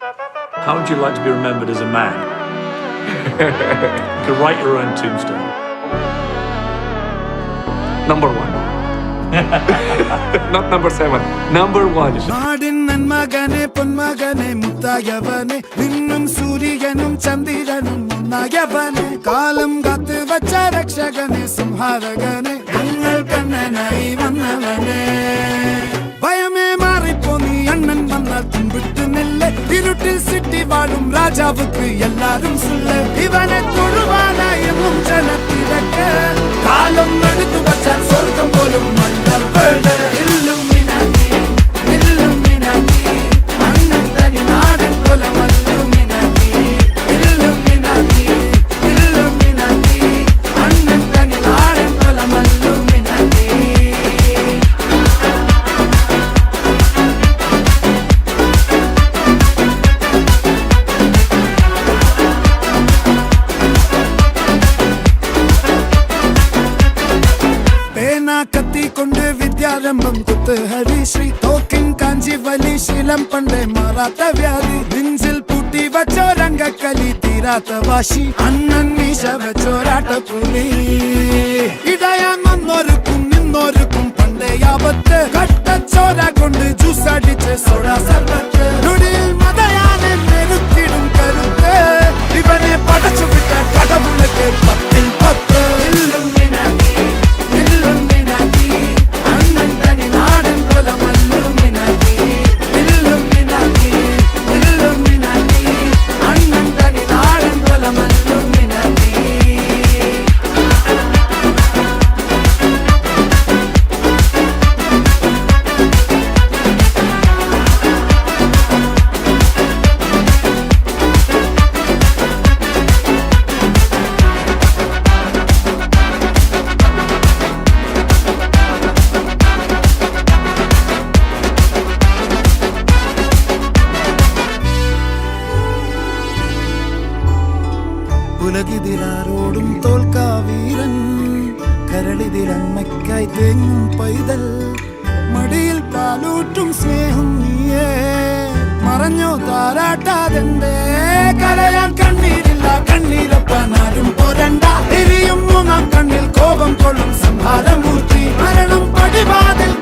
How would you like to be remembered as a man? You could write your own tombstone. Number 1. Not number 7. Number 1. നാടിൻ നന്മകനെ പൊന്മകനെ മുത്തായവനെ നിന്നും സൂര്യനും ചന്ദ്രനും ഒന്നായവനെ കാലം കാത്ത് വച്ച രക്ഷകനെ സംഹാരകനെ ഞങ്ങൾ കണ്ണനായി വന്നവനെ ഭയമേ മാറിപ്പോ നീ അണ്ണൻ വന്നാൽ തുമ്പിട്ട് നില്ല ഇരുട്ടിൽ സിറ്റി വാഴും രാജാവുക്ക് എല്ലാരും സുല്ല ഇവനെ തൊഴുവാനായും ജനത്തിരക്ക് കാലം എടുത്തു വച്ചാൽ സ്വർഗം പോലും കത്തിക്കൊണ്ട് വിദ്യാരംഭം കുത്ത് ഹരിശ്രീ തോക്കിൻ കാഞ്ചി വലി ശീലം പണ്ടേ മാറാത്ത വ്യാധി നെഞ്ചിൽ പൂട്ടി വച്ചോരംഗക്കലി തീരാത്ത വാശി അണ്ണൻ മീശ വെച്ചോരാട്ട പുലി ഇടയാങ്ങൊന്നൊരുക്കും നിന്നൊരുക്കും പണ്ടേ ആപത്ത് കട്ടച്ചോര കൊണ്ട് ജ്യൂസ് അടിച്ച് സോഡ സർബത്ത് നൊടിയിൽ മതയാനെ മെരുത്തിടും കരുത്ത് ഇവനെ പടച്ചു വിട്ട കടവുള്ളക്ക് 10-ൽ 10. ഉലകിതിരാരോടും തോൽക്കാവീരൻ കരളിതിരമ്മയ്ക്കായി തേങ്ങും പൈതൽ മടിയിൽ പാലൂട്ടും സ്നേഹം നീയേ മറഞ്ഞോ താരാട്ടാതെന്റെ കരയാൻ കണ്ണീരില്ല കണ്ണീരൊപ്പാനാരും പോരണ്ട എരിയും മൂന്നാം കണ്ണിൽ കോപം കൊള്ളും സംഹാരമൂർത്തി മരണം പടിവാതിൽ